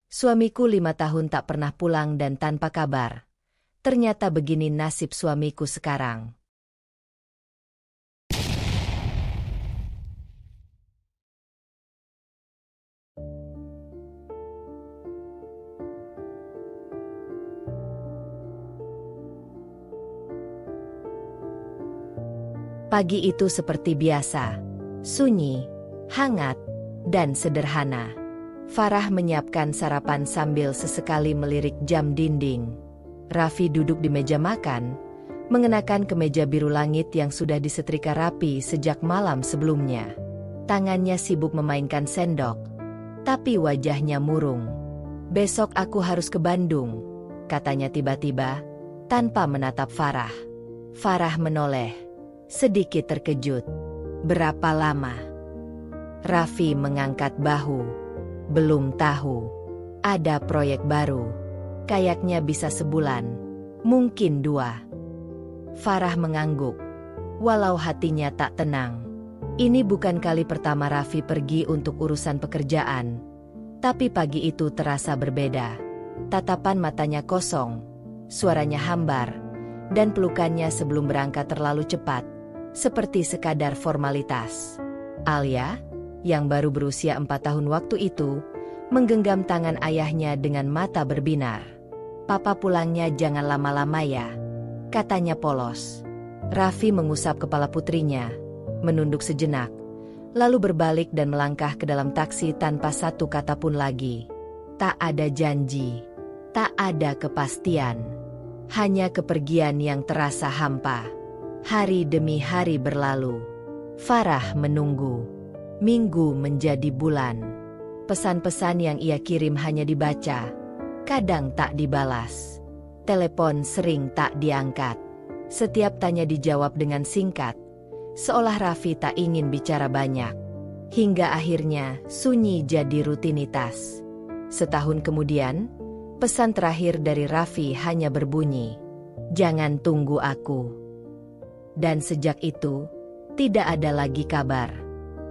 Suamiku 5 tahun tak pernah pulang dan tanpa kabar. Ternyata begini nasib suamiku sekarang. Pagi itu seperti biasa, sunyi, hangat, dan sederhana. Farah menyiapkan sarapan sambil sesekali melirik jam dinding. Raffi duduk di meja makan, mengenakan kemeja biru langit yang sudah disetrika rapi sejak malam sebelumnya. Tangannya sibuk memainkan sendok, tapi wajahnya murung. "Besok aku harus ke Bandung," katanya tiba-tiba, tanpa menatap Farah. Farah menoleh, sedikit terkejut. "Berapa lama?" Raffi mengangkat bahu. "Belum tahu. Ada proyek baru. Kayaknya bisa sebulan, mungkin 2." Farah mengangguk, walau hatinya tak tenang. Ini bukan kali pertama Raffi pergi untuk urusan pekerjaan. Tapi pagi itu terasa berbeda. Tatapan matanya kosong, suaranya hambar, dan pelukannya sebelum berangkat terlalu cepat, seperti sekadar formalitas. Alia, yang baru berusia 4 tahun waktu itu, menggenggam tangan ayahnya dengan mata berbinar. "Papa pulangnya jangan lama-lama ya," katanya polos. Raffi mengusap kepala putrinya, menunduk sejenak, lalu berbalik dan melangkah ke dalam taksi tanpa satu kata pun lagi. Tak ada janji, tak ada kepastian, hanya kepergian yang terasa hampa. Hari demi hari berlalu. Farah menunggu. Minggu menjadi bulan. Pesan-pesan yang ia kirim hanya dibaca, kadang tak dibalas. Telepon sering tak diangkat. Setiap tanya dijawab dengan singkat, seolah Raffi tak ingin bicara banyak. Hingga akhirnya sunyi jadi rutinitas. Setahun kemudian, pesan terakhir dari Raffi hanya berbunyi, "Jangan tunggu aku." Dan sejak itu, tidak ada lagi kabar.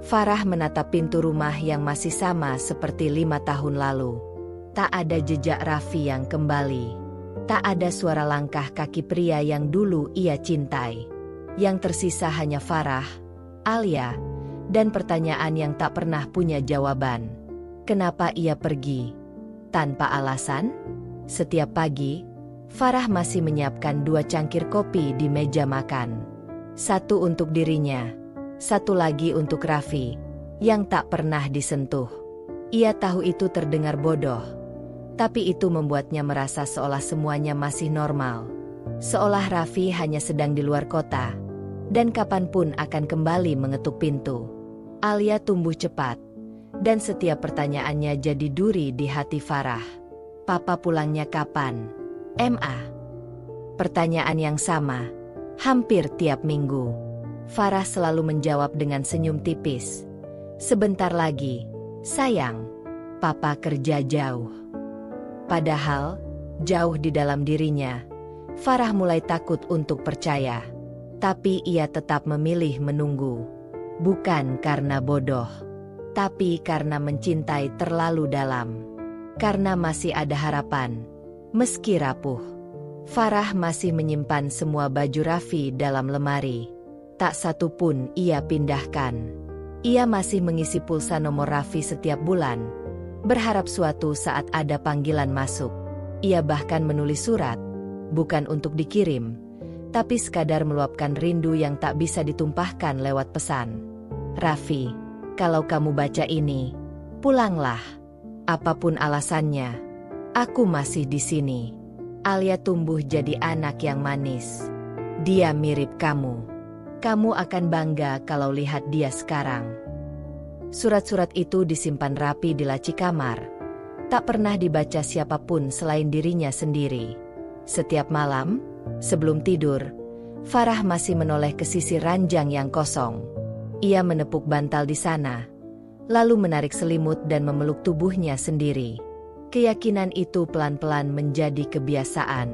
Farah menatap pintu rumah yang masih sama seperti 5 tahun lalu. Tak ada jejak Raffi yang kembali. Tak ada suara langkah kaki pria yang dulu ia cintai. Yang tersisa hanya Farah, Alia, dan pertanyaan yang tak pernah punya jawaban. Kenapa ia pergi? Tanpa alasan? Setiap pagi, Farah masih menyiapkan 2 cangkir kopi di meja makan. Satu untuk dirinya, satu lagi untuk Raffi, yang tak pernah disentuh. Ia tahu itu terdengar bodoh, tapi itu membuatnya merasa seolah semuanya masih normal. Seolah Raffi hanya sedang di luar kota, dan kapanpun akan kembali mengetuk pintu. Alia tumbuh cepat, dan setiap pertanyaannya jadi duri di hati Farah. "Papa pulangnya kapan? Ma?" Pertanyaan yang sama, hampir tiap minggu. Farah selalu menjawab dengan senyum tipis. "Sebentar lagi, sayang. Papa kerja jauh." Padahal, jauh di dalam dirinya, Farah mulai takut untuk percaya. Tapi ia tetap memilih menunggu. Bukan karena bodoh, tapi karena mencintai terlalu dalam. Karena masih ada harapan, meski rapuh. Farah masih menyimpan semua baju Raffi dalam lemari. Tak satu pun ia pindahkan. Ia masih mengisi pulsa nomor Raffi setiap bulan, berharap suatu saat ada panggilan masuk. Ia bahkan menulis surat, bukan untuk dikirim, tapi sekadar meluapkan rindu yang tak bisa ditumpahkan lewat pesan. "Raffi, kalau kamu baca ini, pulanglah. Apapun alasannya, aku masih di sini." Alia tumbuh jadi anak yang manis. Dia mirip kamu. Kamu akan bangga kalau lihat dia sekarang. Surat-surat itu disimpan rapi di laci kamar. Tak pernah dibaca siapapun selain dirinya sendiri. Setiap malam, sebelum tidur, Farah masih menoleh ke sisi ranjang yang kosong. Ia menepuk bantal di sana, lalu menarik selimut dan memeluk tubuhnya sendiri. Keyakinan itu pelan-pelan menjadi kebiasaan.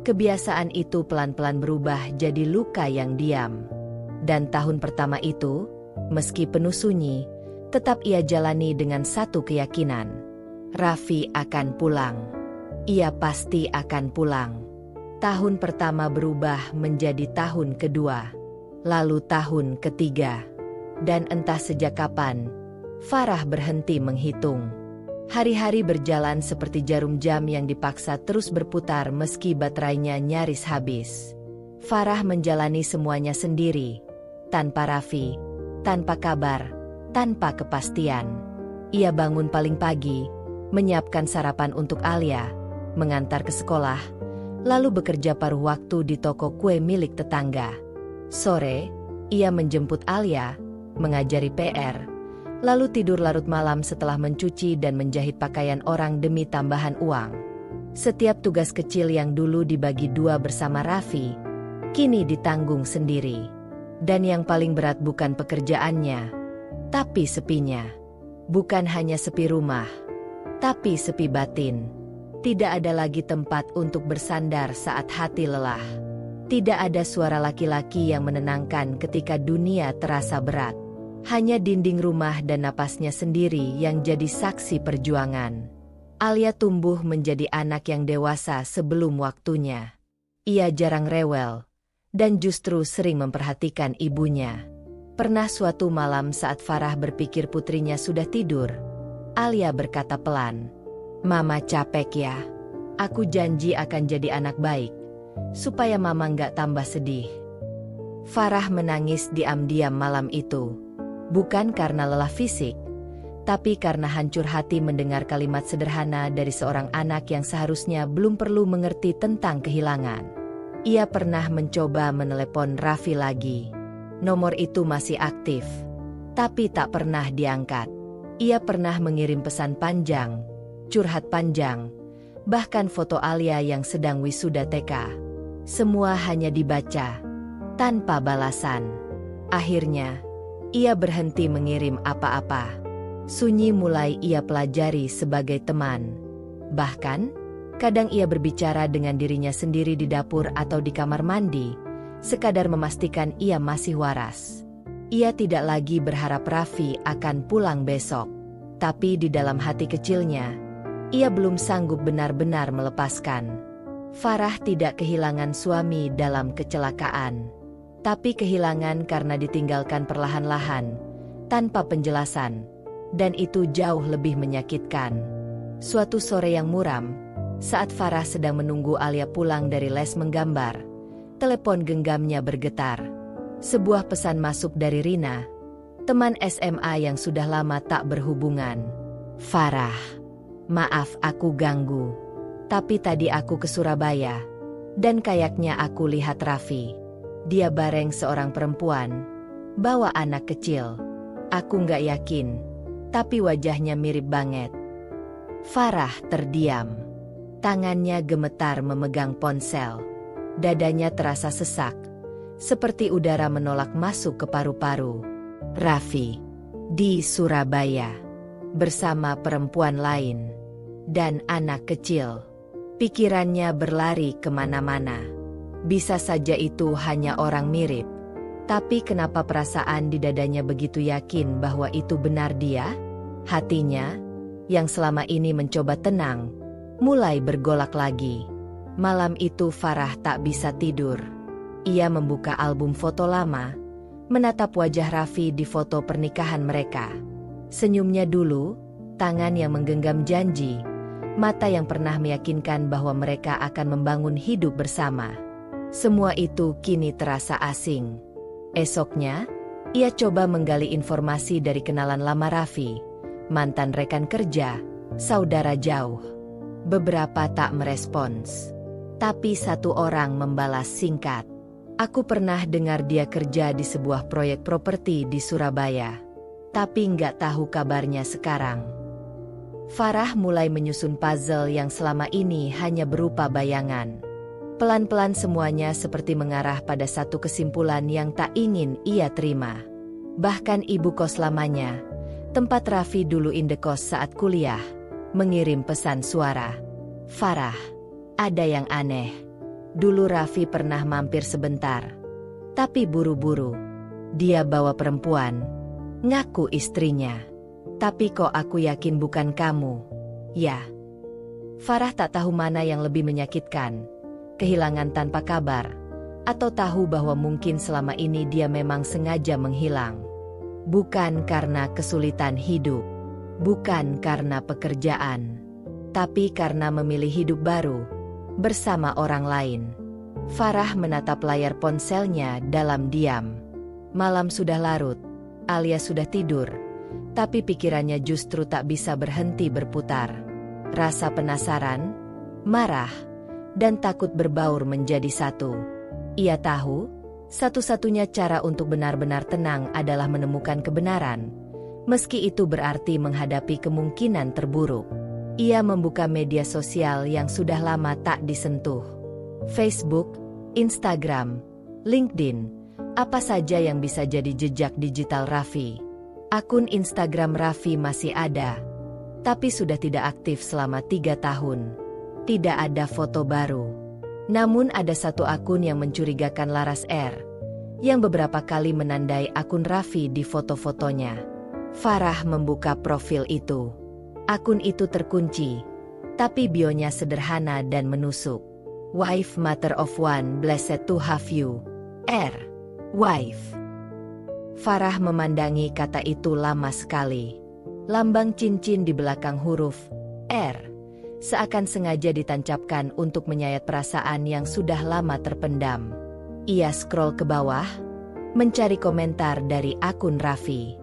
Kebiasaan itu pelan-pelan berubah jadi luka yang diam. Dan tahun pertama itu, meski penuh sunyi, tetap ia jalani dengan satu keyakinan. Raffi akan pulang. Ia pasti akan pulang. Tahun pertama berubah menjadi tahun kedua, lalu tahun ketiga. Dan entah sejak kapan, Farah berhenti menghitung. Hari-hari berjalan seperti jarum jam yang dipaksa terus berputar meski baterainya nyaris habis. Farah menjalani semuanya sendiri, tanpa Raffi, tanpa kabar, tanpa kepastian. Ia bangun paling pagi, menyiapkan sarapan untuk Alia, mengantar ke sekolah, lalu bekerja paruh waktu di toko kue milik tetangga. Sore, ia menjemput Alia, mengajari PR, lalu tidur larut malam setelah mencuci dan menjahit pakaian orang demi tambahan uang. Setiap tugas kecil yang dulu dibagi dua bersama Raffi, kini ditanggung sendiri. Dan yang paling berat bukan pekerjaannya, tapi sepinya. Bukan hanya sepi rumah, tapi sepi batin. Tidak ada lagi tempat untuk bersandar saat hati lelah. Tidak ada suara laki-laki yang menenangkan ketika dunia terasa berat. Hanya dinding rumah dan napasnya sendiri yang jadi saksi perjuangan. Alia tumbuh menjadi anak yang dewasa sebelum waktunya. Ia jarang rewel, dan justru sering memperhatikan ibunya. Pernah suatu malam saat Farah berpikir putrinya sudah tidur, Alia berkata pelan, "Mama capek ya. Aku janji akan jadi anak baik, supaya Mama nggak tambah sedih." Farah menangis diam-diam malam itu. Bukan karena lelah fisik, tapi karena hancur hati mendengar kalimat sederhana dari seorang anak yang seharusnya belum perlu mengerti tentang kehilangan. Ia pernah mencoba menelepon Raffi lagi. Nomor itu masih aktif, tapi tak pernah diangkat. Ia pernah mengirim pesan panjang, curhat panjang, bahkan foto Alia yang sedang wisuda TK. Semua hanya dibaca, tanpa balasan. Akhirnya, ia berhenti mengirim apa-apa. Sunyi mulai ia pelajari sebagai teman. Bahkan, kadang ia berbicara dengan dirinya sendiri di dapur atau di kamar mandi, sekadar memastikan ia masih waras. Ia tidak lagi berharap Raffi akan pulang besok. Tapi di dalam hati kecilnya, ia belum sanggup benar-benar melepaskan. Farah tidak kehilangan suami dalam kecelakaan, tapi kehilangan karena ditinggalkan perlahan-lahan, tanpa penjelasan, dan itu jauh lebih menyakitkan. Suatu sore yang muram, saat Farah sedang menunggu Alia pulang dari les menggambar, telepon genggamnya bergetar. Sebuah pesan masuk dari Rina, teman SMA yang sudah lama tak berhubungan. "Farah, maaf aku ganggu, tapi tadi aku ke Surabaya, dan kayaknya aku lihat Raffi. Dia bareng seorang perempuan, bawa anak kecil. Aku nggak yakin, tapi wajahnya mirip banget." Farah terdiam. Tangannya gemetar memegang ponsel. Dadanya terasa sesak, seperti udara menolak masuk ke paru-paru. Raffi, di Surabaya, bersama perempuan lain, dan anak kecil. Pikirannya berlari kemana-mana. Bisa saja itu hanya orang mirip. Tapi kenapa perasaan di dadanya begitu yakin bahwa itu benar dia? Hatinya, yang selama ini mencoba tenang, mulai bergolak lagi. Malam itu Farah tak bisa tidur. Ia membuka album foto lama, menatap wajah Raffi di foto pernikahan mereka. Senyumnya dulu, tangan yang menggenggam janji, mata yang pernah meyakinkan bahwa mereka akan membangun hidup bersama. Semua itu kini terasa asing. Esoknya, ia coba menggali informasi dari kenalan lama Raffi, mantan rekan kerja, saudara jauh. Beberapa tak merespons. Tapi satu orang membalas singkat. "Aku pernah dengar dia kerja di sebuah proyek properti di Surabaya. Tapi nggak tahu kabarnya sekarang." Farah mulai menyusun puzzle yang selama ini hanya berupa bayangan. Pelan-pelan semuanya seperti mengarah pada satu kesimpulan yang tak ingin ia terima. Bahkan ibu kos lamanya, tempat Raffi dulu indekos saat kuliah, mengirim pesan suara. "Farah, ada yang aneh. Dulu Raffi pernah mampir sebentar, tapi buru-buru. Dia bawa perempuan, ngaku istrinya. Tapi kok aku yakin bukan kamu." Ya. Farah tak tahu mana yang lebih menyakitkan, kehilangan tanpa kabar, atau tahu bahwa mungkin selama ini dia memang sengaja menghilang. Bukan karena kesulitan hidup, bukan karena pekerjaan, tapi karena memilih hidup baru, bersama orang lain. Farah menatap layar ponselnya dalam diam. Malam sudah larut, Alia sudah tidur, tapi pikirannya justru tak bisa berhenti berputar. Rasa penasaran, marah, dan takut berbaur menjadi satu. Ia tahu, satu-satunya cara untuk benar-benar tenang adalah menemukan kebenaran, meski itu berarti menghadapi kemungkinan terburuk. Ia membuka media sosial yang sudah lama tak disentuh. Facebook, Instagram, LinkedIn, apa saja yang bisa jadi jejak digital Raffi. Akun Instagram Raffi masih ada, tapi sudah tidak aktif selama 3 tahun. Tidak ada foto baru. Namun ada satu akun yang mencurigakan Laras R, yang beberapa kali menandai akun Raffi di foto-fotonya. Farah membuka profil itu. Akun itu terkunci, tapi bionya sederhana dan menusuk. Wife Mother of One, blessed to have you. R. Wife. Farah memandangi kata itu lama sekali. Lambang cincin di belakang huruf R seakan sengaja ditancapkan untuk menyayat perasaan yang sudah lama terpendam. Ia scroll ke bawah, mencari komentar dari akun Raffi.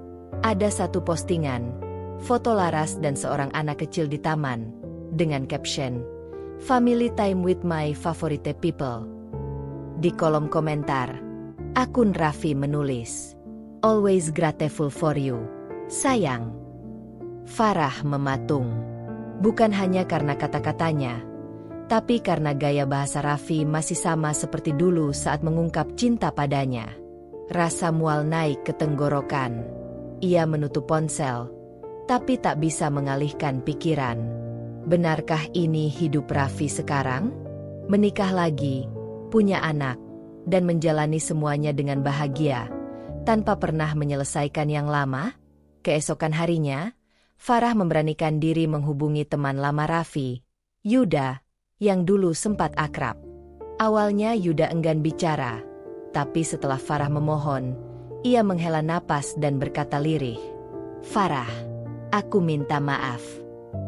Ada satu postingan, foto Laras dan seorang anak kecil di taman, dengan caption, "Family time with my favorite people." Di kolom komentar, akun Raffi menulis, "Always grateful for you, sayang." Farah mematung. Bukan hanya karena kata-katanya, tapi karena gaya bahasa Raffi masih sama seperti dulu saat mengungkap cinta padanya. Rasa mual naik ke tenggorokan. Ia menutup ponsel, tapi tak bisa mengalihkan pikiran. Benarkah ini hidup Raffi sekarang? Menikah lagi, punya anak, dan menjalani semuanya dengan bahagia, tanpa pernah menyelesaikan yang lama? Keesokan harinya, Farah memberanikan diri menghubungi teman lama Raffi, Yuda, yang dulu sempat akrab. Awalnya Yuda enggan bicara, tapi setelah Farah memohon, ia menghela napas dan berkata lirih, "Farah, aku minta maaf.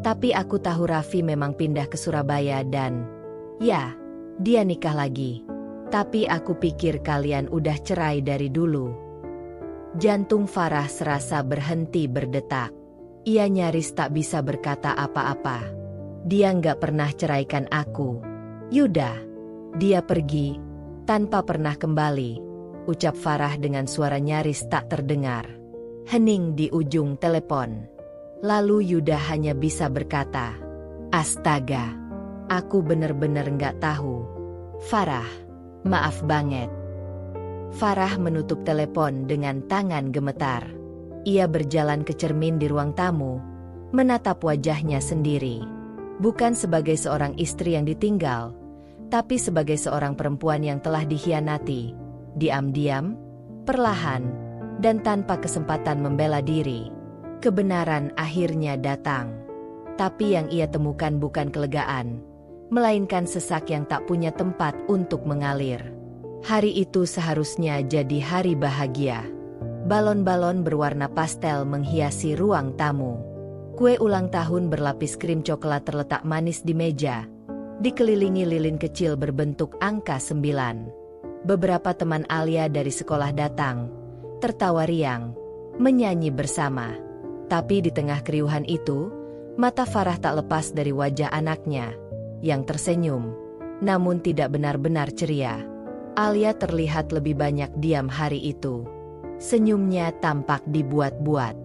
Tapi aku tahu Raffi memang pindah ke Surabaya dan, ya, dia nikah lagi. Tapi aku pikir kalian udah cerai dari dulu." Jantung Farah serasa berhenti berdetak. Ia nyaris tak bisa berkata apa-apa. Dia nggak pernah ceraikan aku, Yuda. Dia pergi, tanpa pernah kembali, ucap Farah dengan suara nyaris tak terdengar. Hening di ujung telepon. Lalu Yuda hanya bisa berkata, "Astaga, aku bener-bener nggak tahu. Farah, maaf banget." Farah menutup telepon dengan tangan gemetar. Ia berjalan ke cermin di ruang tamu, menatap wajahnya sendiri. Bukan sebagai seorang istri yang ditinggal, tapi sebagai seorang perempuan yang telah dikhianati, diam-diam, perlahan, dan tanpa kesempatan membela diri. Kebenaran akhirnya datang. Tapi yang ia temukan bukan kelegaan, melainkan sesak yang tak punya tempat untuk mengalir. Hari itu seharusnya jadi hari bahagia. Balon-balon berwarna pastel menghiasi ruang tamu. Kue ulang tahun berlapis krim coklat terletak manis di meja, dikelilingi lilin kecil berbentuk angka 9. Beberapa teman Alia dari sekolah datang, tertawa riang, menyanyi bersama. Tapi di tengah keriuhan itu, mata Farah tak lepas dari wajah anaknya, yang tersenyum, namun tidak benar-benar ceria. Alia terlihat lebih banyak diam hari itu. Senyumnya tampak dibuat-buat.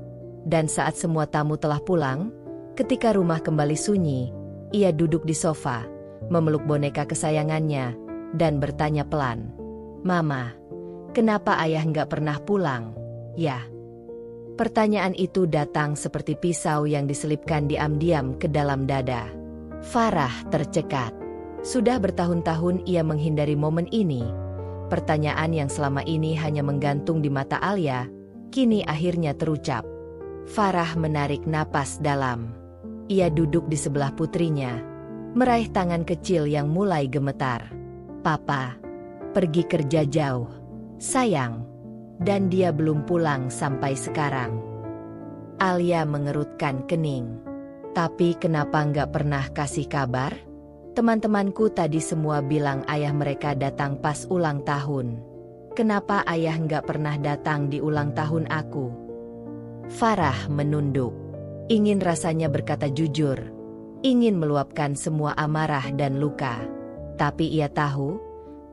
Dan saat semua tamu telah pulang, ketika rumah kembali sunyi, ia duduk di sofa, memeluk boneka kesayangannya, dan bertanya pelan, "Mama, kenapa ayah nggak pernah pulang, ya?" Pertanyaan itu datang seperti pisau yang diselipkan diam-diam ke dalam dada. Farah tercekat. Sudah bertahun-tahun ia menghindari momen ini. Pertanyaan yang selama ini hanya menggantung di mata Alia, kini akhirnya terucap. Farah menarik napas dalam. Ia duduk di sebelah putrinya, meraih tangan kecil yang mulai gemetar. Papa, pergi kerja jauh, sayang. Dan dia belum pulang sampai sekarang. Alia mengerutkan kening. Tapi kenapa nggak pernah kasih kabar? Teman-temanku tadi semua bilang ayah mereka datang pas ulang tahun. Kenapa ayah nggak pernah datang di ulang tahun aku? Farah menunduk. Ingin rasanya berkata jujur. Ingin meluapkan semua amarah dan luka. Tapi ia tahu,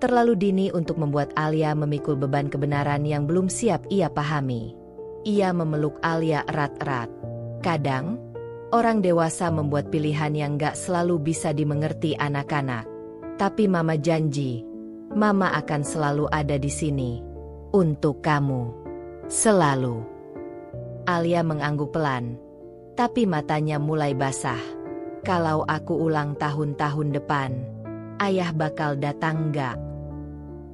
terlalu dini untuk membuat Alia memikul beban kebenaran yang belum siap ia pahami. Ia memeluk Alia erat-erat. Kadang, orang dewasa membuat pilihan yang gak selalu bisa dimengerti anak-anak. Tapi Mama janji, Mama akan selalu ada di sini. Untuk kamu. Selalu. Alia mengangguk pelan. Tapi matanya mulai basah. Kalau aku ulang tahun depan, ayah bakal datang gak?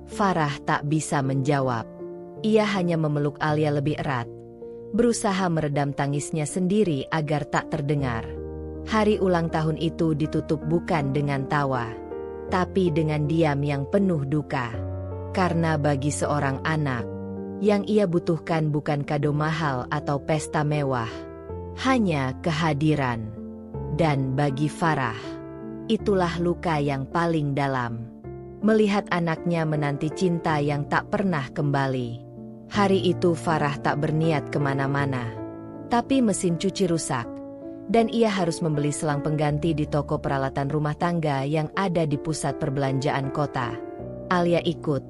Farah tak bisa menjawab. Ia hanya memeluk Alia lebih erat, berusaha meredam tangisnya sendiri agar tak terdengar. Hari ulang tahun itu ditutup bukan dengan tawa, tapi dengan diam yang penuh duka. Karena bagi seorang anak, yang ia butuhkan bukan kado mahal atau pesta mewah, hanya kehadiran. Dan bagi Farah, itulah luka yang paling dalam. Melihat anaknya menanti cinta yang tak pernah kembali. Hari itu Farah tak berniat kemana-mana. Tapi mesin cuci rusak. Dan ia harus membeli selang pengganti di toko peralatan rumah tangga yang ada di pusat perbelanjaan kota. Alia ikut.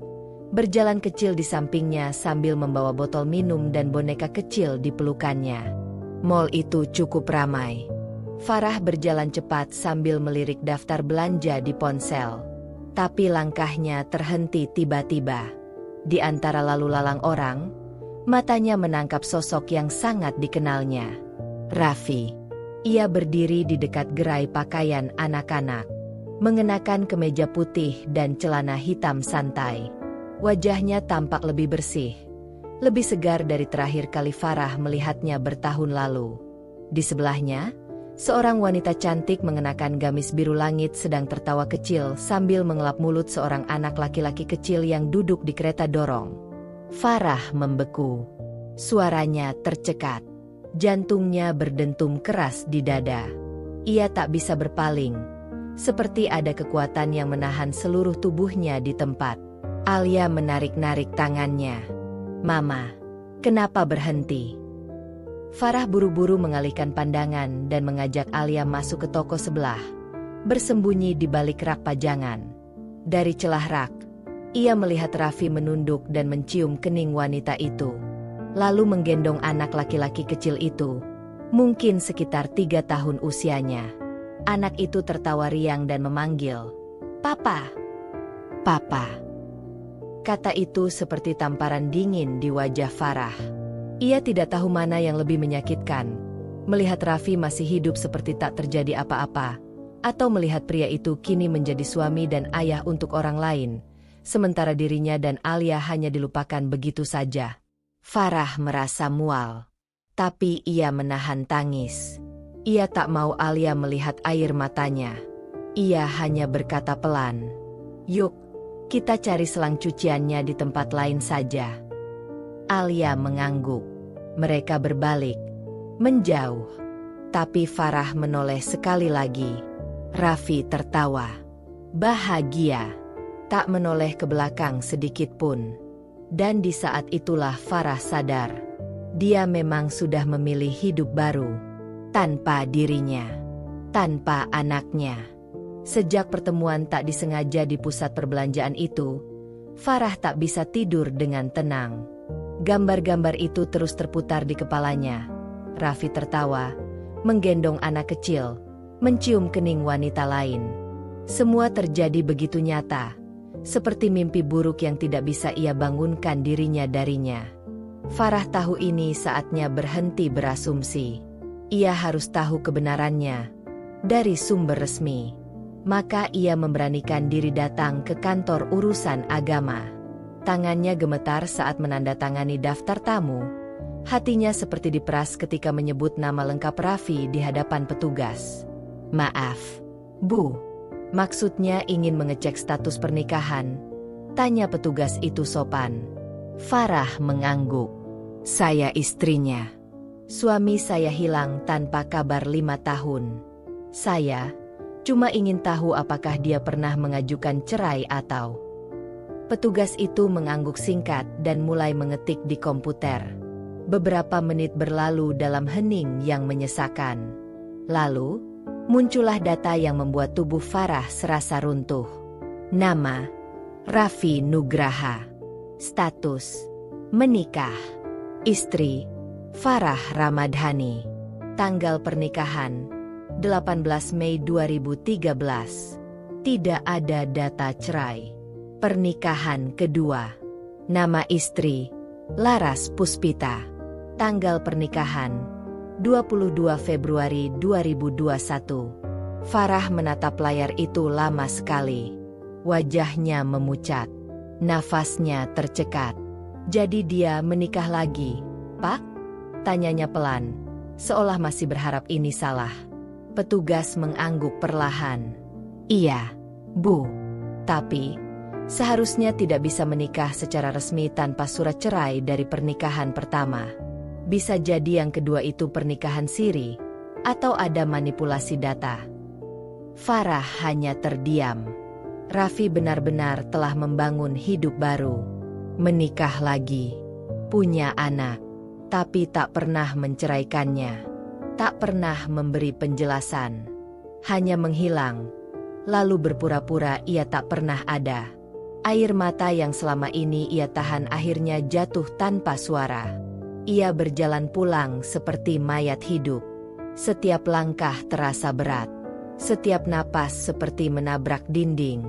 Berjalan kecil di sampingnya sambil membawa botol minum dan boneka kecil di pelukannya. Mall itu cukup ramai. Farah berjalan cepat sambil melirik daftar belanja di ponsel. Tapi langkahnya terhenti tiba-tiba. Di antara lalu lalang orang, matanya menangkap sosok yang sangat dikenalnya. Raffi. Ia berdiri di dekat gerai pakaian anak-anak. Mengenakan kemeja putih dan celana hitam santai. Wajahnya tampak lebih bersih. Lebih segar dari terakhir kali Farah melihatnya bertahun lalu. Di sebelahnya, seorang wanita cantik mengenakan gamis biru langit sedang tertawa kecil sambil mengelap mulut seorang anak laki-laki kecil yang duduk di kereta dorong. Farah membeku. Suaranya tercekat. Jantungnya berdentum keras di dada. Ia tak bisa berpaling. Seperti ada kekuatan yang menahan seluruh tubuhnya di tempat. Alia menarik-narik tangannya. Mama, kenapa berhenti? Farah buru-buru mengalihkan pandangan dan mengajak Alia masuk ke toko sebelah, bersembunyi di balik rak pajangan. Dari celah rak, ia melihat Raffi menunduk dan mencium kening wanita itu. Lalu menggendong anak laki-laki kecil itu, mungkin sekitar 3 tahun usianya. Anak itu tertawa riang dan memanggil, "Papa, Papa." Kata itu seperti tamparan dingin di wajah Farah. Ia tidak tahu mana yang lebih menyakitkan, melihat Raffi masih hidup seperti tak terjadi apa-apa, atau melihat pria itu kini menjadi suami dan ayah untuk orang lain, sementara dirinya dan Alia hanya dilupakan begitu saja. Farah merasa mual, tapi ia menahan tangis. Ia tak mau Alia melihat air matanya. Ia hanya berkata pelan, "Yuk, kita cari selang cuciannya di tempat lain saja." Alia mengangguk. Mereka berbalik, menjauh. Tapi Farah menoleh sekali lagi. Raffi tertawa. Bahagia. Tak menoleh ke belakang sedikit pun. Dan di saat itulah Farah sadar. Dia memang sudah memilih hidup baru. Tanpa dirinya. Tanpa anaknya. Sejak pertemuan tak disengaja di pusat perbelanjaan itu, Farah tak bisa tidur dengan tenang. Gambar-gambar itu terus terputar di kepalanya. Raffi tertawa, menggendong anak kecil, mencium kening wanita lain. Semua terjadi begitu nyata, seperti mimpi buruk yang tidak bisa ia bangunkan dirinya darinya. Farah tahu ini saatnya berhenti berasumsi. Ia harus tahu kebenarannya dari sumber resmi. Maka ia memberanikan diri datang ke kantor urusan agama. Tangannya gemetar saat menandatangani daftar tamu, Hatinya seperti diperas ketika menyebut nama lengkap Raffi di hadapan petugas. "Maaf, Bu. Maksudnya ingin mengecek status pernikahan?" tanya petugas itu sopan. Farah mengangguk. "Saya istrinya. Suami saya hilang tanpa kabar 5 tahun. Saya cuma ingin tahu apakah dia pernah mengajukan cerai atau..." Petugas itu mengangguk singkat dan mulai mengetik di komputer. Beberapa menit berlalu dalam hening yang menyesakan. Lalu, muncullah data yang membuat tubuh Farah serasa runtuh. Nama, Raffi Nugraha. Status, menikah. Istri, Farah Ramadhani. Tanggal pernikahan, 18 Mei 2013. Tidak ada data cerai. Pernikahan kedua. Nama istri, Laras Puspita. Tanggal pernikahan, 22 Februari 2021. Farah menatap layar itu lama sekali. Wajahnya memucat. Nafasnya tercekat. "Jadi dia menikah lagi, Pak?" tanyanya pelan, seolah masih berharap ini salah. Petugas mengangguk perlahan. "Iya, Bu. Tapi seharusnya tidak bisa menikah secara resmi tanpa surat cerai dari pernikahan pertama. Bisa jadi yang kedua itu pernikahan siri, atau ada manipulasi data." Farah hanya terdiam. Raffi benar-benar telah membangun hidup baru. Menikah lagi. Punya anak. Tapi tak pernah menceraikannya. Tak pernah memberi penjelasan. Hanya menghilang. Lalu berpura-pura ia tak pernah ada. Air mata yang selama ini ia tahan akhirnya jatuh tanpa suara. Ia berjalan pulang seperti mayat hidup. Setiap langkah terasa berat. Setiap napas seperti menabrak dinding.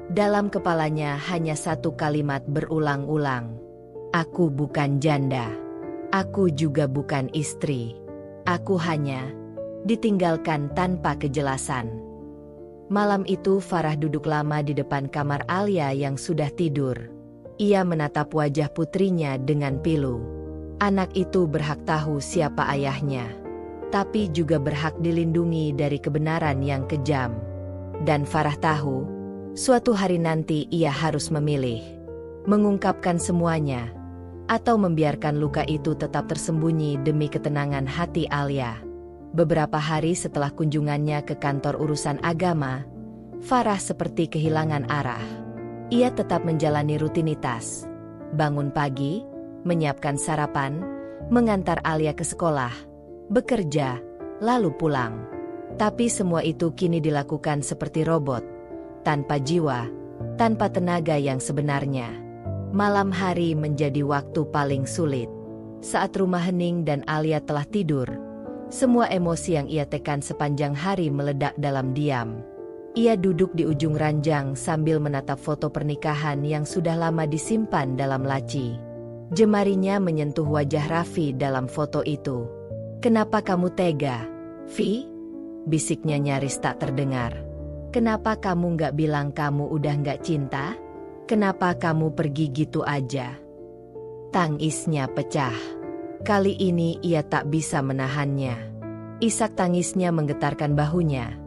Dalam kepalanya hanya satu kalimat berulang-ulang. "Aku bukan janda. Aku juga bukan istri. Aku hanya ditinggalkan tanpa kejelasan." Malam itu Farah duduk lama di depan kamar Alia yang sudah tidur. Ia menatap wajah putrinya dengan pilu. Anak itu berhak tahu siapa ayahnya, tapi juga berhak dilindungi dari kebenaran yang kejam. Dan Farah tahu, suatu hari nanti ia harus memilih. Mengungkapkan semuanya, atau membiarkan luka itu tetap tersembunyi demi ketenangan hati Alia. Beberapa hari setelah kunjungannya ke kantor urusan agama, Farah seperti kehilangan arah. Ia tetap menjalani rutinitas. Bangun pagi, menyiapkan sarapan, mengantar Alia ke sekolah, bekerja, lalu pulang. Tapi semua itu kini dilakukan seperti robot, tanpa jiwa, tanpa tenaga yang sebenarnya. Malam hari menjadi waktu paling sulit. Saat rumah hening dan Alia telah tidur, semua emosi yang ia tekan sepanjang hari meledak dalam diam. Ia duduk di ujung ranjang sambil menatap foto pernikahan yang sudah lama disimpan dalam laci. Jemarinya menyentuh wajah Raffi dalam foto itu. "Kenapa kamu tega, Vi?" bisiknya nyaris tak terdengar. "Kenapa kamu nggak bilang kamu udah nggak cinta? Kenapa kamu pergi gitu aja?" Tangisnya pecah. Kali ini ia tak bisa menahannya. Isak tangisnya menggetarkan bahunya,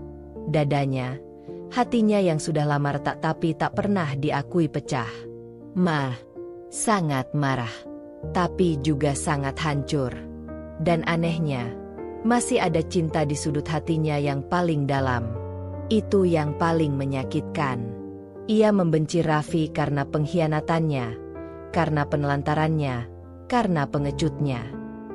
dadanya, hatinya yang sudah lama retak tapi tak pernah diakui pecah. Sangat marah, tapi juga sangat hancur. Dan anehnya, masih ada cinta di sudut hatinya yang paling dalam. Itu yang paling menyakitkan. Ia membenci Raffi karena pengkhianatannya, karena penelantarannya, karena pengecutnya.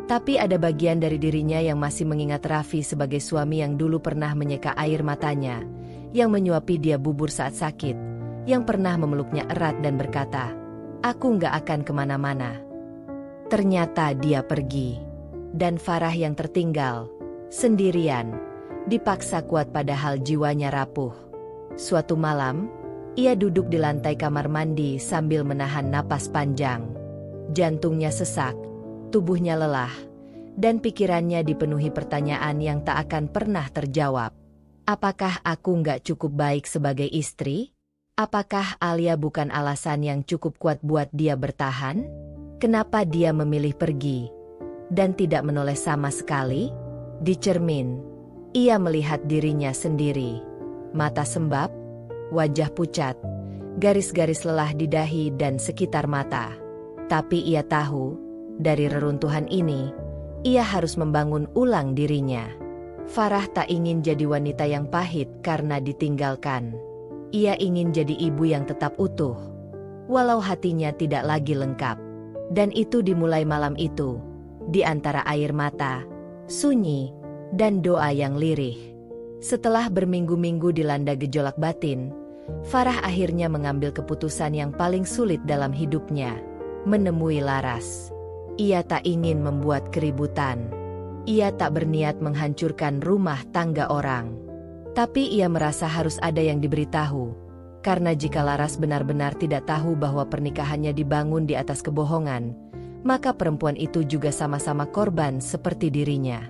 Tapi ada bagian dari dirinya yang masih mengingat Raffi sebagai suami yang dulu pernah menyeka air matanya, yang menyuapi dia bubur saat sakit, yang pernah memeluknya erat dan berkata, "Aku nggak akan kemana-mana." Ternyata dia pergi. Dan Farah yang tertinggal, sendirian, dipaksa kuat padahal jiwanya rapuh. Suatu malam, ia duduk di lantai kamar mandi sambil menahan napas panjang. Jantungnya sesak, tubuhnya lelah, dan pikirannya dipenuhi pertanyaan yang tak akan pernah terjawab. Apakah aku nggak cukup baik sebagai istri? Apakah Alia bukan alasan yang cukup kuat buat dia bertahan? Kenapa dia memilih pergi? dan tidak menoleh sama sekali? Di cermin, ia melihat dirinya sendiri. Mata sembab, wajah pucat, garis-garis lelah di dahi dan sekitar mata. Tapi ia tahu, dari reruntuhan ini, ia harus membangun ulang dirinya. Farah tak ingin jadi wanita yang pahit karena ditinggalkan. Ia ingin jadi ibu yang tetap utuh, walau hatinya tidak lagi lengkap. Dan itu dimulai malam itu, di antara air mata, sunyi, dan doa yang lirih. Setelah berminggu-minggu dilanda gejolak batin, Farah akhirnya mengambil keputusan yang paling sulit dalam hidupnya, menemui Laras. Ia tak ingin membuat keributan. Ia tak berniat menghancurkan rumah tangga orang. Tapi ia merasa harus ada yang diberitahu, karena jika Laras benar-benar tidak tahu bahwa pernikahannya dibangun di atas kebohongan, maka perempuan itu juga sama-sama korban seperti dirinya.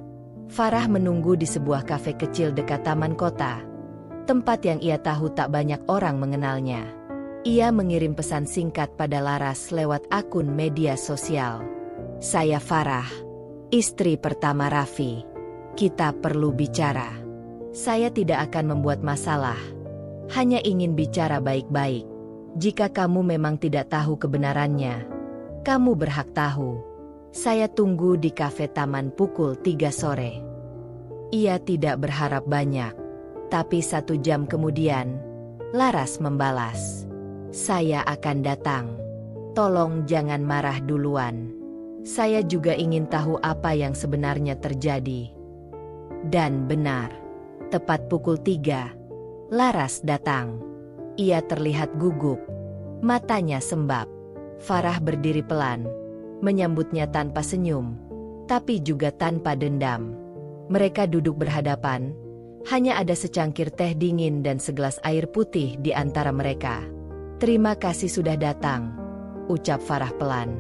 Farah menunggu di sebuah kafe kecil dekat taman kota, tempat yang ia tahu tak banyak orang mengenalnya. Ia mengirim pesan singkat pada Laras lewat akun media sosial. "Saya Farah, istri pertama Raffi. Kita perlu bicara. Saya tidak akan membuat masalah, hanya ingin bicara baik-baik. Jika kamu memang tidak tahu kebenarannya, kamu berhak tahu. Saya tunggu di kafe taman pukul 3 sore." Ia tidak berharap banyak, tapi 1 jam kemudian, Laras membalas, "Saya akan datang. Tolong jangan marah duluan. Saya juga ingin tahu apa yang sebenarnya terjadi." Dan benar, tepat pukul 3, Laras datang. Ia terlihat gugup, matanya sembab. Farah berdiri pelan, menyambutnya tanpa senyum, tapi juga tanpa dendam. Mereka duduk berhadapan, hanya ada secangkir teh dingin dan segelas air putih di antara mereka. "Terima kasih sudah datang," ucap Farah pelan.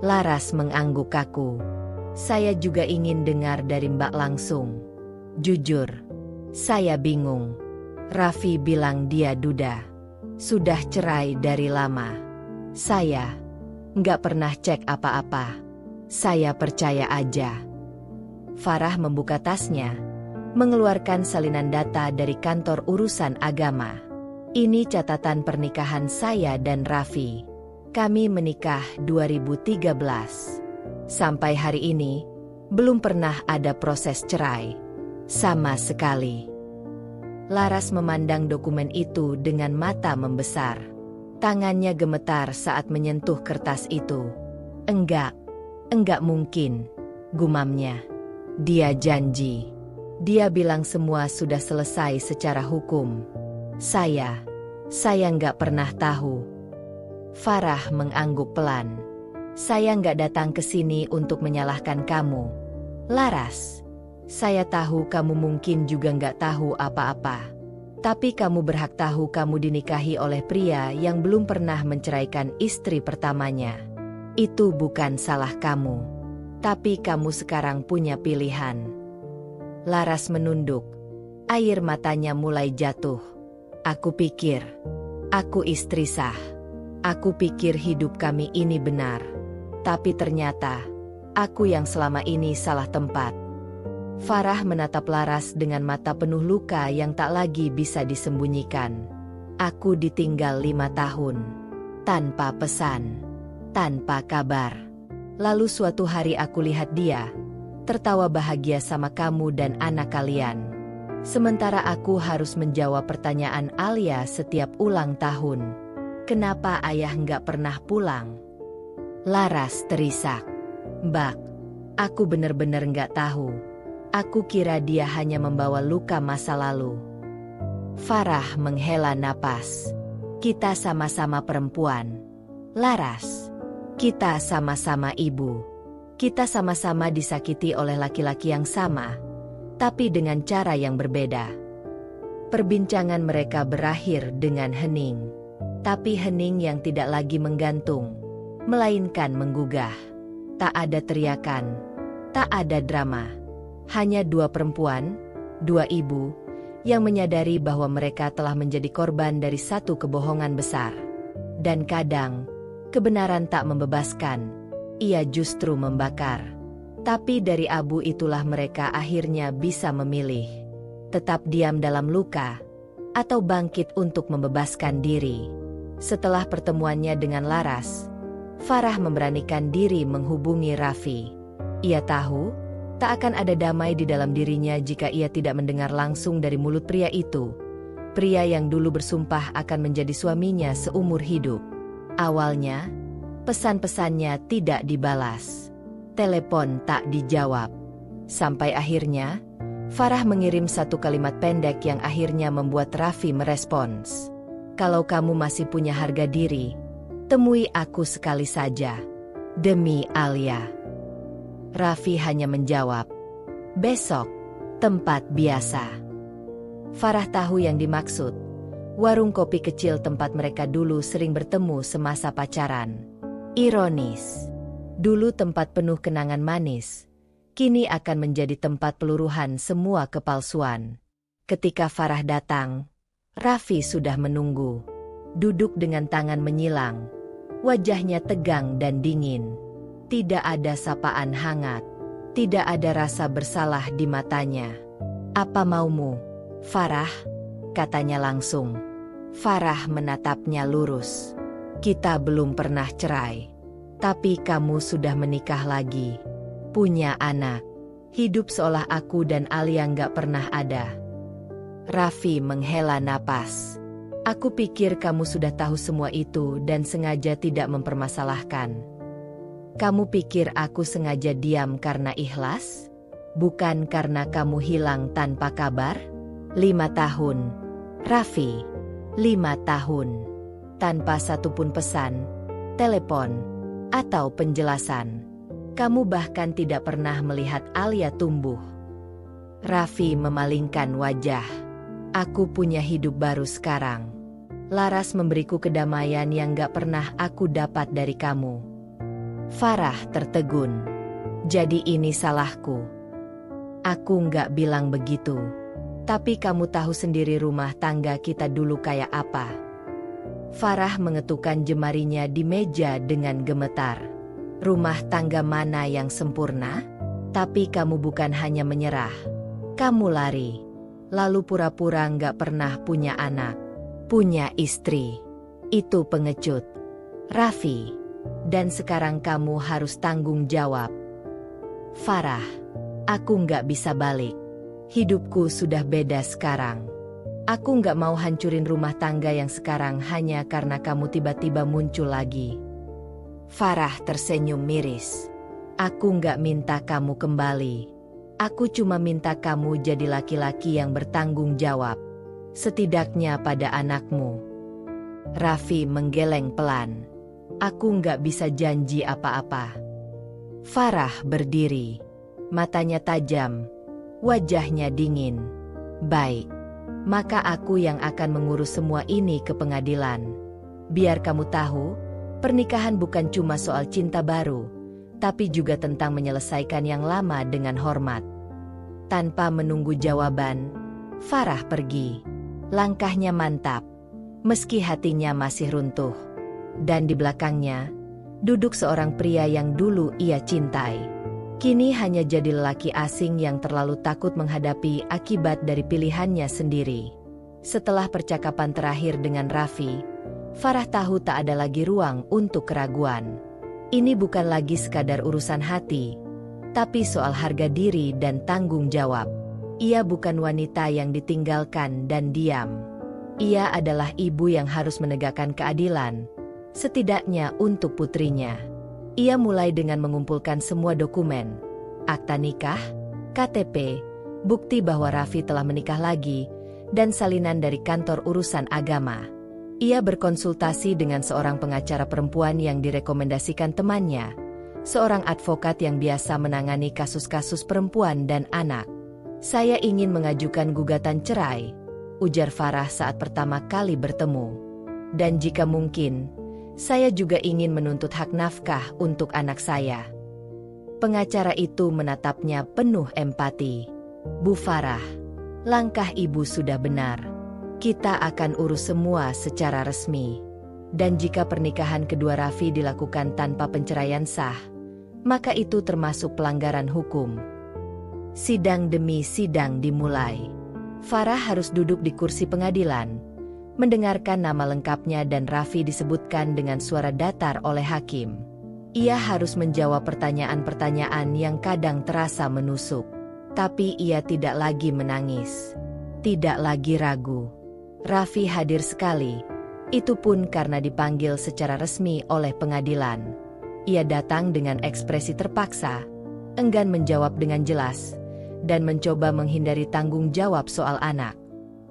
Laras mengangguk kaku. "Saya juga ingin dengar dari Mbak langsung. Jujur, saya bingung. Raffi bilang dia duda. Sudah cerai dari lama. Saya nggak pernah cek apa-apa. Saya percaya aja." Farah membuka tasnya, mengeluarkan salinan data dari kantor urusan agama. "Ini catatan pernikahan saya dan Raffi. Kami menikah 2013. Sampai hari ini, belum pernah ada proses cerai. Sama sekali." Laras memandang dokumen itu dengan mata membesar. Tangannya gemetar saat menyentuh kertas itu. Enggak mungkin," gumamnya. "Dia janji. Dia bilang semua sudah selesai secara hukum. Saya enggak pernah tahu." Farah mengangguk pelan. "Saya enggak datang ke sini untuk menyalahkan kamu, Laras. Saya tahu kamu mungkin juga nggak tahu apa-apa. Tapi kamu berhak tahu kamu dinikahi oleh pria yang belum pernah menceraikan istri pertamanya. Itu bukan salah kamu. Tapi kamu sekarang punya pilihan." Laras menunduk. Air matanya mulai jatuh. Aku pikir aku istri sah. Aku pikir hidup kami ini benar. Tapi ternyata aku yang selama ini salah tempat." Farah menatap Laras dengan mata penuh luka yang tak lagi bisa disembunyikan. "Aku ditinggal 5 tahun. Tanpa pesan. Tanpa kabar. Lalu suatu hari aku lihat dia, tertawa bahagia sama kamu dan anak kalian. Sementara aku harus menjawab pertanyaan Alia setiap ulang tahun. Kenapa ayah nggak pernah pulang?" Laras terisak. "Mbak, aku bener-bener nggak tahu. Aku kira dia hanya membawa luka masa lalu." Farah menghela napas. "Kita sama-sama perempuan, Laras. Kita sama-sama ibu. Kita sama-sama disakiti oleh laki-laki yang sama, tapi dengan cara yang berbeda." Perbincangan mereka berakhir dengan hening. Tapi hening yang tidak lagi menggantung, melainkan menggugah. Tak ada teriakan, tak ada drama. Hanya 2 perempuan, 2 ibu, yang menyadari bahwa mereka telah menjadi korban dari satu kebohongan besar. Dan kadang, kebenaran tak membebaskan, ia justru membakar. Tapi dari abu itulah mereka akhirnya bisa memilih. Tetap diam dalam luka, atau bangkit untuk membebaskan diri. Setelah pertemuannya dengan Laras, Farah memberanikan diri menghubungi Raffi. Ia tahu, tak akan ada damai di dalam dirinya jika ia tidak mendengar langsung dari mulut pria itu. Pria yang dulu bersumpah akan menjadi suaminya seumur hidup. Awalnya, pesan-pesannya tidak dibalas. Telepon tak dijawab. Sampai akhirnya, Farah mengirim satu kalimat pendek yang akhirnya membuat Raffi merespons. Kalau kamu masih punya harga diri, temui aku sekali saja. Demi Alia. Raffi hanya menjawab, besok, tempat biasa. Farah tahu yang dimaksud. Warung kopi kecil tempat mereka dulu sering bertemu semasa pacaran. Ironis. Dulu tempat penuh kenangan manis, kini akan menjadi tempat peluruhan semua kepalsuan. Ketika Farah datang, Raffi sudah menunggu. Duduk dengan tangan menyilang. Wajahnya tegang dan dingin. Tidak ada sapaan hangat. Tidak ada rasa bersalah di matanya. Apa maumu, Farah? Katanya langsung. Farah menatapnya lurus. Kita belum pernah cerai. Tapi kamu sudah menikah lagi. Punya anak. Hidup seolah aku dan Alia nggak pernah ada. Raffi menghela napas. Aku pikir kamu sudah tahu semua itu dan sengaja tidak mempermasalahkan. Kamu pikir aku sengaja diam karena ikhlas? Bukan karena kamu hilang tanpa kabar? 5 tahun. Raffi. 5 tahun. Tanpa satupun pesan, telepon, atau penjelasan. Kamu bahkan tidak pernah melihat Alia tumbuh. Raffi memalingkan wajah. Aku punya hidup baru sekarang. Laras memberiku kedamaian yang gak pernah aku dapat dari kamu. Farah tertegun. Jadi ini salahku. Aku gak bilang begitu. Tapi kamu tahu sendiri rumah tangga kita dulu kayak apa. Farah mengetukkan jemarinya di meja dengan gemetar. Rumah tangga mana yang sempurna? Tapi kamu bukan hanya menyerah. Kamu lari. Lalu pura-pura nggak pernah punya anak. Punya istri. Itu pengecut. Raffi. Dan sekarang kamu harus tanggung jawab. Farah. Aku nggak bisa balik. Hidupku sudah beda sekarang. Aku nggak mau hancurin rumah tangga yang sekarang hanya karena kamu tiba-tiba muncul lagi. Farah tersenyum miris. Aku nggak minta kamu kembali. Aku cuma minta kamu jadi laki-laki yang bertanggung jawab. Setidaknya pada anakmu. Raffi menggeleng pelan. Aku nggak bisa janji apa-apa. Farah berdiri. Matanya tajam. Wajahnya dingin. Baik. Maka aku yang akan mengurus semua ini ke pengadilan. Biar kamu tahu, pernikahan bukan cuma soal cinta baru, tapi juga tentang menyelesaikan yang lama dengan hormat. Tanpa menunggu jawaban, Farah pergi. Langkahnya mantap, meski hatinya masih runtuh. Dan di belakangnya, duduk seorang pria yang dulu ia cintai. Kini hanya jadi lelaki asing yang terlalu takut menghadapi akibat dari pilihannya sendiri. Setelah percakapan terakhir dengan Raffi, Farah tahu tak ada lagi ruang untuk keraguan. Ini bukan lagi sekadar urusan hati, tapi soal harga diri dan tanggung jawab. Ia bukan wanita yang ditinggalkan dan diam. Ia adalah ibu yang harus menegakkan keadilan, setidaknya untuk putrinya. Ia mulai dengan mengumpulkan semua dokumen, akta nikah, KTP, bukti bahwa Raffi telah menikah lagi, dan salinan dari kantor urusan agama. Ia berkonsultasi dengan seorang pengacara perempuan yang direkomendasikan temannya, seorang advokat yang biasa menangani kasus-kasus perempuan dan anak. Saya ingin mengajukan gugatan cerai, ujar Farah saat pertama kali bertemu. Dan jika mungkin, saya juga ingin menuntut hak nafkah untuk anak saya. Pengacara itu menatapnya penuh empati. Bu Farah, langkah ibu sudah benar. Kita akan urus semua secara resmi. Dan jika pernikahan kedua Raffi dilakukan tanpa penceraian sah, maka itu termasuk pelanggaran hukum. Sidang demi sidang dimulai. Farah harus duduk di kursi pengadilan, mendengarkan nama lengkapnya dan Raffi disebutkan dengan suara datar oleh hakim. Ia harus menjawab pertanyaan-pertanyaan yang kadang terasa menusuk. Tapi ia tidak lagi menangis. Tidak lagi ragu. Raffi hadir sekali. Itu pun karena dipanggil secara resmi oleh pengadilan. Ia datang dengan ekspresi terpaksa, enggan menjawab dengan jelas, dan mencoba menghindari tanggung jawab soal anak.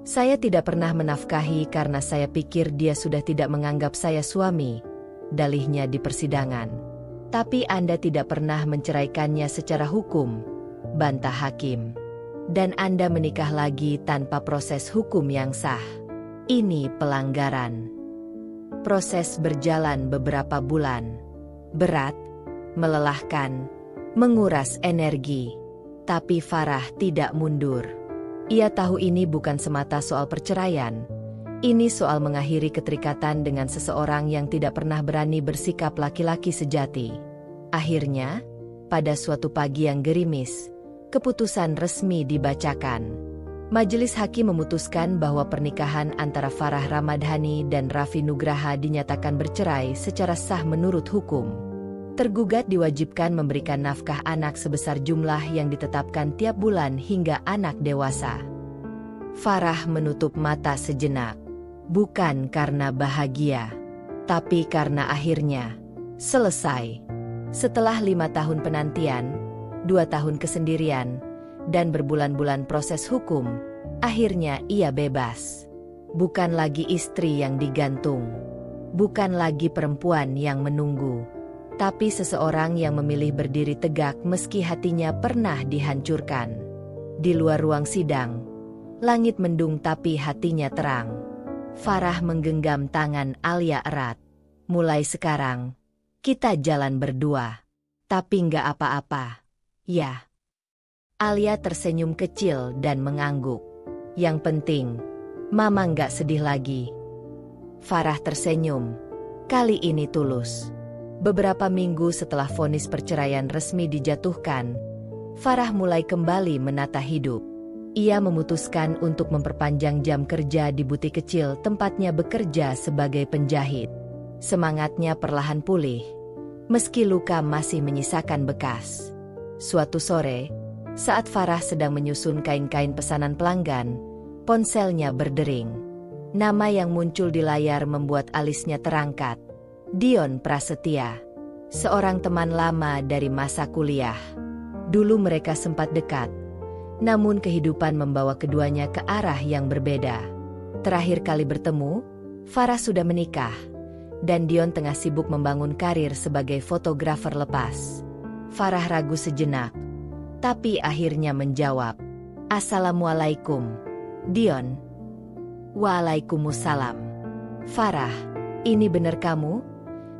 Saya tidak pernah menafkahi karena saya pikir dia sudah tidak menganggap saya suami, dalihnya di persidangan. Tapi Anda tidak pernah menceraikannya secara hukum, bantah hakim. Dan Anda menikah lagi tanpa proses hukum yang sah. Ini pelanggaran. Proses berjalan beberapa bulan. Berat, melelahkan, menguras energi. Tapi Farah tidak mundur. Ia tahu ini bukan semata soal perceraian. Ini soal mengakhiri keterikatan dengan seseorang yang tidak pernah berani bersikap laki-laki sejati. Akhirnya, pada suatu pagi yang gerimis, keputusan resmi dibacakan. Majelis hakim memutuskan bahwa pernikahan antara Farah Ramadhani dan Raffi Nugraha dinyatakan bercerai secara sah menurut hukum. Tergugat diwajibkan memberikan nafkah anak sebesar jumlah yang ditetapkan tiap bulan hingga anak dewasa. Farah menutup mata sejenak. Bukan karena bahagia, tapi karena akhirnya selesai. Setelah 5 tahun penantian, 2 tahun kesendirian, dan berbulan-bulan proses hukum, akhirnya ia bebas. Bukan lagi istri yang digantung. Bukan lagi perempuan yang menunggu. Tapi seseorang yang memilih berdiri tegak meski hatinya pernah dihancurkan. Di luar ruang sidang, langit mendung tapi hatinya terang. Farah menggenggam tangan Alia erat. Mulai sekarang, kita jalan berdua. Tapi nggak apa-apa, ya. Alia tersenyum kecil dan mengangguk. Yang penting, Mama nggak sedih lagi. Farah tersenyum. Kali ini tulus. Beberapa minggu setelah vonis perceraian resmi dijatuhkan, Farah mulai kembali menata hidup. Ia memutuskan untuk memperpanjang jam kerja di butik kecil tempatnya bekerja sebagai penjahit. Semangatnya perlahan pulih, meski luka masih menyisakan bekas. Suatu sore, saat Farah sedang menyusun kain-kain pesanan pelanggan, ponselnya berdering. Nama yang muncul di layar membuat alisnya terangkat. Dion Prasetya, seorang teman lama dari masa kuliah. Dulu mereka sempat dekat, namun kehidupan membawa keduanya ke arah yang berbeda. Terakhir kali bertemu, Farah sudah menikah, dan Dion tengah sibuk membangun karir sebagai fotografer lepas. Farah ragu sejenak, tapi akhirnya menjawab, "Assalamualaikum, Dion." "Waalaikumsalam." "Farah, ini benar kamu?"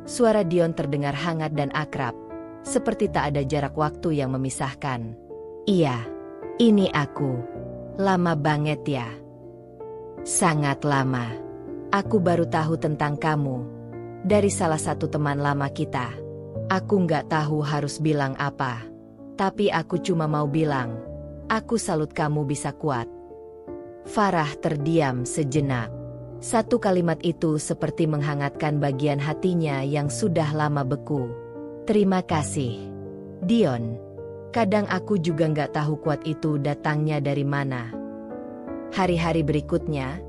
Suara Dion terdengar hangat dan akrab, seperti tak ada jarak waktu yang memisahkan. "Iya, ini aku. Lama banget ya?" "Sangat lama. Aku baru tahu tentang kamu dari salah satu teman lama kita. Aku nggak tahu harus bilang apa. Tapi aku cuma mau bilang, aku salut kamu bisa kuat." Farah terdiam sejenak. Satu kalimat itu seperti menghangatkan bagian hatinya yang sudah lama beku. "Terima kasih, Dion. Kadang aku juga nggak tahu kuat itu datangnya dari mana." Hari-hari berikutnya,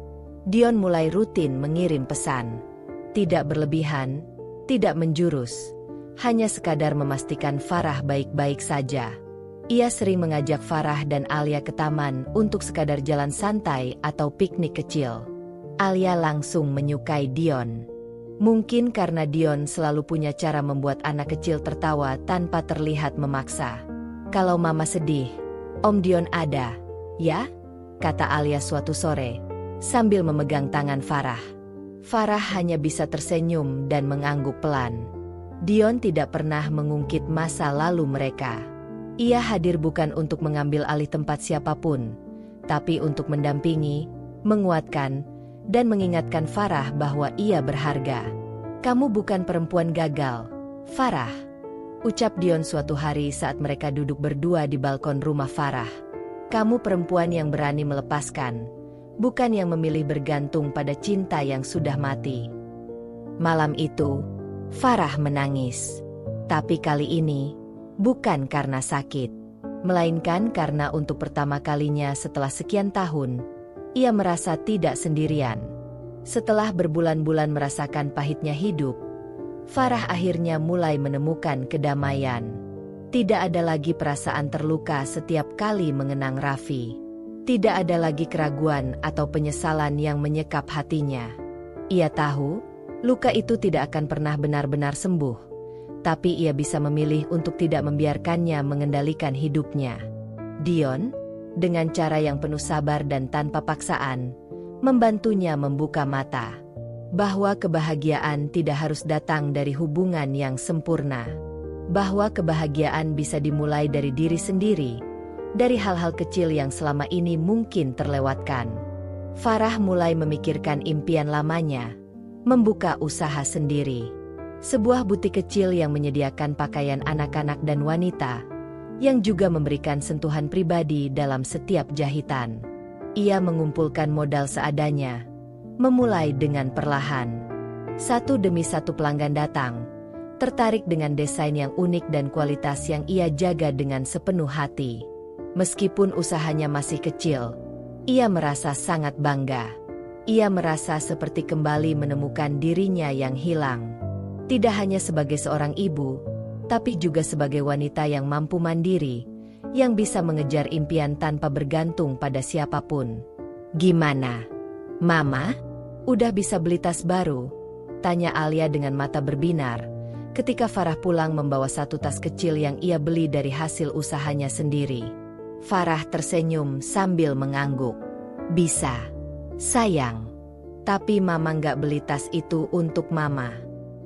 Dion mulai rutin mengirim pesan. Tidak berlebihan, tidak menjurus, hanya sekadar memastikan Farah baik-baik saja. Ia sering mengajak Farah dan Alia ke taman untuk sekadar jalan santai atau piknik kecil. Alia langsung menyukai Dion. Mungkin karena Dion selalu punya cara membuat anak kecil tertawa tanpa terlihat memaksa. "Kalau Mama sedih, Om Dion ada, ya?" kata Alia suatu sore, sambil memegang tangan Farah. Farah hanya bisa tersenyum dan mengangguk pelan. Dion tidak pernah mengungkit masa lalu mereka. Ia hadir bukan untuk mengambil alih tempat siapapun, tapi untuk mendampingi, menguatkan, dan mengingatkan Farah bahwa ia berharga. "Kamu bukan perempuan gagal, Farah. ucap Dion suatu hari saat mereka duduk berdua di balkon rumah Farah. Kamu perempuan yang berani melepaskan, bukan yang memilih bergantung pada cinta yang sudah mati. Malam itu, Farah menangis. Tapi kali ini, bukan karena sakit, melainkan karena untuk pertama kalinya setelah sekian tahun, ia merasa tidak sendirian. Setelah berbulan-bulan merasakan pahitnya hidup, Farah akhirnya mulai menemukan kedamaian. Tidak ada lagi perasaan terluka setiap kali mengenang Raffi. Tidak ada lagi keraguan atau penyesalan yang menyekap hatinya. Ia tahu, luka itu tidak akan pernah benar-benar sembuh. Tapi ia bisa memilih untuk tidak membiarkannya mengendalikan hidupnya. Dion, dengan cara yang penuh sabar dan tanpa paksaan, membantunya membuka mata. Bahwa kebahagiaan tidak harus datang dari hubungan yang sempurna. Bahwa kebahagiaan bisa dimulai dari diri sendiri, dari hal-hal kecil yang selama ini mungkin terlewatkan. Farah mulai memikirkan impian lamanya, membuka usaha sendiri. Sebuah butik kecil yang menyediakan pakaian anak-anak dan wanita, yang juga memberikan sentuhan pribadi dalam setiap jahitan. Ia mengumpulkan modal seadanya, memulai dengan perlahan. Satu demi satu pelanggan datang, tertarik dengan desain yang unik dan kualitas yang ia jaga dengan sepenuh hati. Meskipun usahanya masih kecil, ia merasa sangat bangga. Ia merasa seperti kembali menemukan dirinya yang hilang. Tidak hanya sebagai seorang ibu, tapi juga sebagai wanita yang mampu mandiri, yang bisa mengejar impian tanpa bergantung pada siapapun. Gimana, Mama? Udah bisa beli tas baru? Tanya Alia dengan mata berbinar, ketika Farah pulang membawa satu tas kecil yang ia beli dari hasil usahanya sendiri. Farah tersenyum sambil mengangguk. Bisa, sayang. Tapi Mama nggak beli tas itu untuk Mama.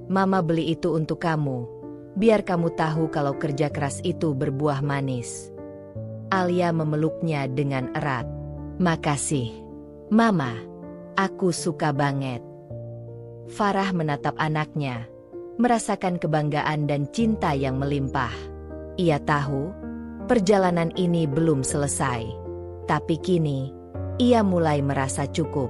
Mama beli itu untuk kamu, biar kamu tahu kalau kerja keras itu berbuah manis. Alia memeluknya dengan erat. Makasih, Mama. Aku suka banget. Farah menatap anaknya, merasakan kebanggaan dan cinta yang melimpah. Ia tahu, perjalanan ini belum selesai. Tapi kini, ia mulai merasa cukup.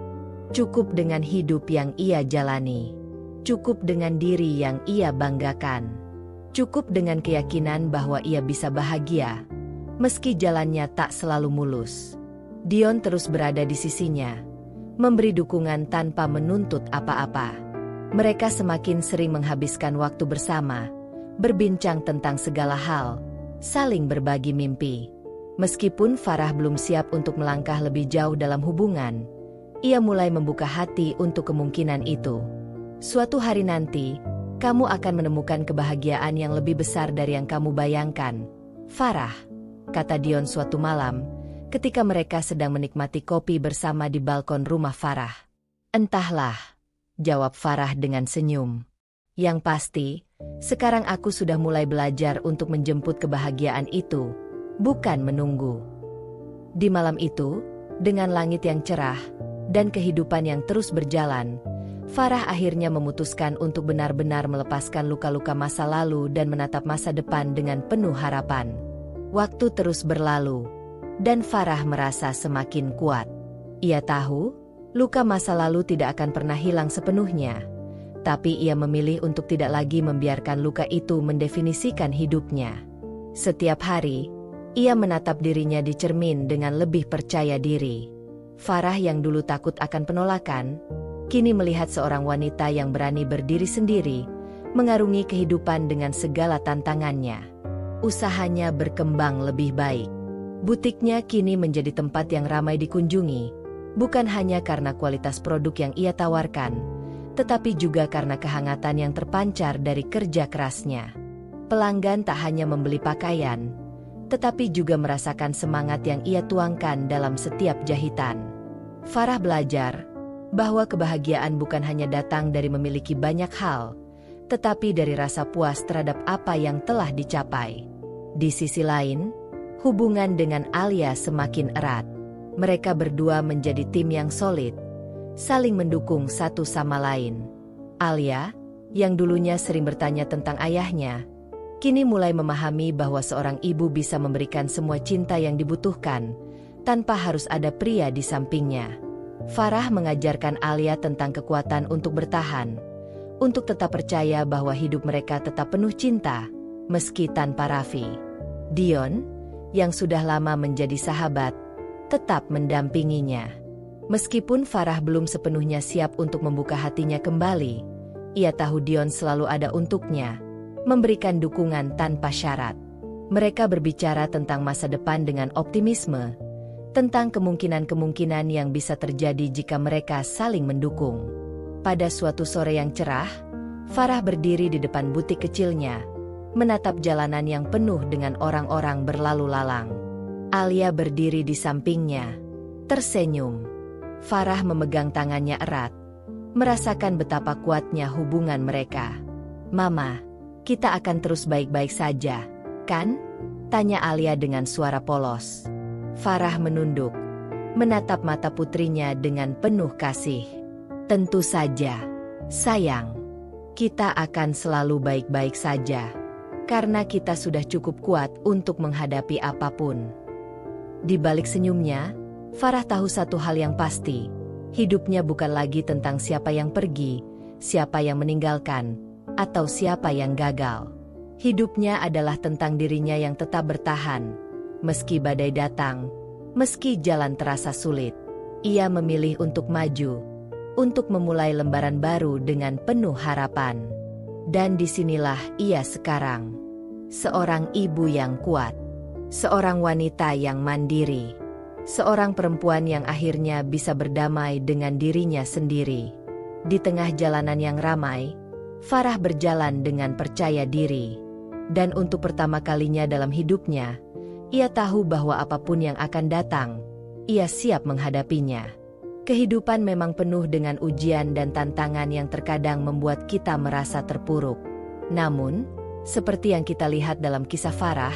Cukup dengan hidup yang ia jalani. Cukup dengan diri yang ia banggakan. Cukup dengan keyakinan bahwa ia bisa bahagia, meski jalannya tak selalu mulus. Dion terus berada di sisinya, memberi dukungan tanpa menuntut apa-apa. Mereka semakin sering menghabiskan waktu bersama, berbincang tentang segala hal, saling berbagi mimpi. Meskipun Farah belum siap untuk melangkah lebih jauh dalam hubungan, ia mulai membuka hati untuk kemungkinan itu. Suatu hari nanti, kamu akan menemukan kebahagiaan yang lebih besar dari yang kamu bayangkan, Farah, kata Dion suatu malam, ketika mereka sedang menikmati kopi bersama di balkon rumah Farah. Entahlah, jawab Farah dengan senyum. Yang pasti, sekarang aku sudah mulai belajar untuk menjemput kebahagiaan itu, bukan menunggu. Di malam itu, dengan langit yang cerah, dan kehidupan yang terus berjalan, Farah akhirnya memutuskan untuk benar-benar melepaskan luka-luka masa lalu dan menatap masa depan dengan penuh harapan. Waktu terus berlalu, dan Farah merasa semakin kuat. Ia tahu, luka masa lalu tidak akan pernah hilang sepenuhnya, tapi ia memilih untuk tidak lagi membiarkan luka itu mendefinisikan hidupnya. Setiap hari, ia menatap dirinya di cermin dengan lebih percaya diri. Farah yang dulu takut akan penolakan, kini melihat seorang wanita yang berani berdiri sendiri, mengarungi kehidupan dengan segala tantangannya. Usahanya berkembang lebih baik. Butiknya kini menjadi tempat yang ramai dikunjungi, bukan hanya karena kualitas produk yang ia tawarkan, tetapi juga karena kehangatan yang terpancar dari kerja kerasnya. Pelanggan tak hanya membeli pakaian, tetapi juga merasakan semangat yang ia tuangkan dalam setiap jahitan. Farah belajar bahwa kebahagiaan bukan hanya datang dari memiliki banyak hal, tetapi dari rasa puas terhadap apa yang telah dicapai. Di sisi lain, hubungan dengan Alia semakin erat. Mereka berdua menjadi tim yang solid, saling mendukung satu sama lain. Alia, yang dulunya sering bertanya tentang ayahnya, kini mulai memahami bahwa seorang ibu bisa memberikan semua cinta yang dibutuhkan, tanpa harus ada pria di sampingnya. Farah mengajarkan Alia tentang kekuatan untuk bertahan, untuk tetap percaya bahwa hidup mereka tetap penuh cinta, meski tanpa Raffi. Dion, yang sudah lama menjadi sahabat, tetap mendampinginya. Meskipun Farah belum sepenuhnya siap untuk membuka hatinya kembali, ia tahu Dion selalu ada untuknya, memberikan dukungan tanpa syarat. Mereka berbicara tentang masa depan dengan optimisme, tentang kemungkinan-kemungkinan yang bisa terjadi jika mereka saling mendukung. Pada suatu sore yang cerah, Farah berdiri di depan butik kecilnya, menatap jalanan yang penuh dengan orang-orang berlalu lalang. Alia berdiri di sampingnya, tersenyum. Farah memegang tangannya erat, merasakan betapa kuatnya hubungan mereka. "Mama, kita akan terus baik-baik saja, kan?" tanya Alia dengan suara polos. Farah menunduk, menatap mata putrinya dengan penuh kasih. "Tentu saja, sayang. Kita akan selalu baik-baik saja, karena kita sudah cukup kuat untuk menghadapi apapun." Di balik senyumnya, Farah tahu satu hal yang pasti. Hidupnya bukan lagi tentang siapa yang pergi, siapa yang meninggalkan, atau siapa yang gagal. Hidupnya adalah tentang dirinya yang tetap bertahan. Meski badai datang, meski jalan terasa sulit, ia memilih untuk maju, untuk memulai lembaran baru dengan penuh harapan. Dan disinilah ia sekarang. Seorang ibu yang kuat. Seorang wanita yang mandiri. Seorang perempuan yang akhirnya bisa berdamai dengan dirinya sendiri. Di tengah jalanan yang ramai, Farah berjalan dengan percaya diri. Dan untuk pertama kalinya dalam hidupnya, ia tahu bahwa apapun yang akan datang, ia siap menghadapinya. Kehidupan memang penuh dengan ujian dan tantangan yang terkadang membuat kita merasa terpuruk. Namun, seperti yang kita lihat dalam kisah Farah,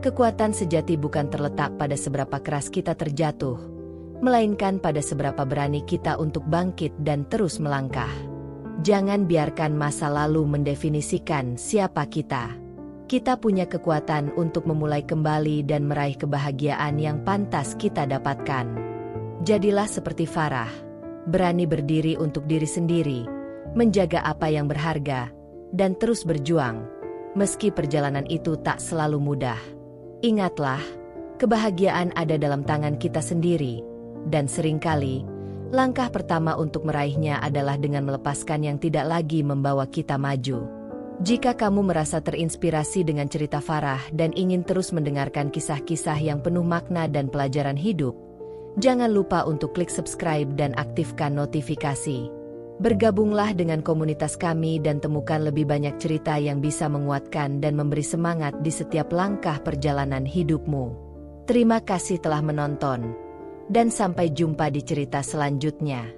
kekuatan sejati bukan terletak pada seberapa keras kita terjatuh, melainkan pada seberapa berani kita untuk bangkit dan terus melangkah. Jangan biarkan masa lalu mendefinisikan siapa kita. Kita punya kekuatan untuk memulai kembali dan meraih kebahagiaan yang pantas kita dapatkan. Jadilah seperti Farah, berani berdiri untuk diri sendiri, menjaga apa yang berharga, dan terus berjuang, meski perjalanan itu tak selalu mudah. Ingatlah, kebahagiaan ada dalam tangan kita sendiri, dan seringkali, langkah pertama untuk meraihnya adalah dengan melepaskan yang tidak lagi membawa kita maju. Jika kamu merasa terinspirasi dengan cerita Farah dan ingin terus mendengarkan kisah-kisah yang penuh makna dan pelajaran hidup, jangan lupa untuk klik subscribe dan aktifkan notifikasi. Bergabunglah dengan komunitas kami dan temukan lebih banyak cerita yang bisa menguatkan dan memberi semangat di setiap langkah perjalanan hidupmu. Terima kasih telah menonton, dan sampai jumpa di cerita selanjutnya.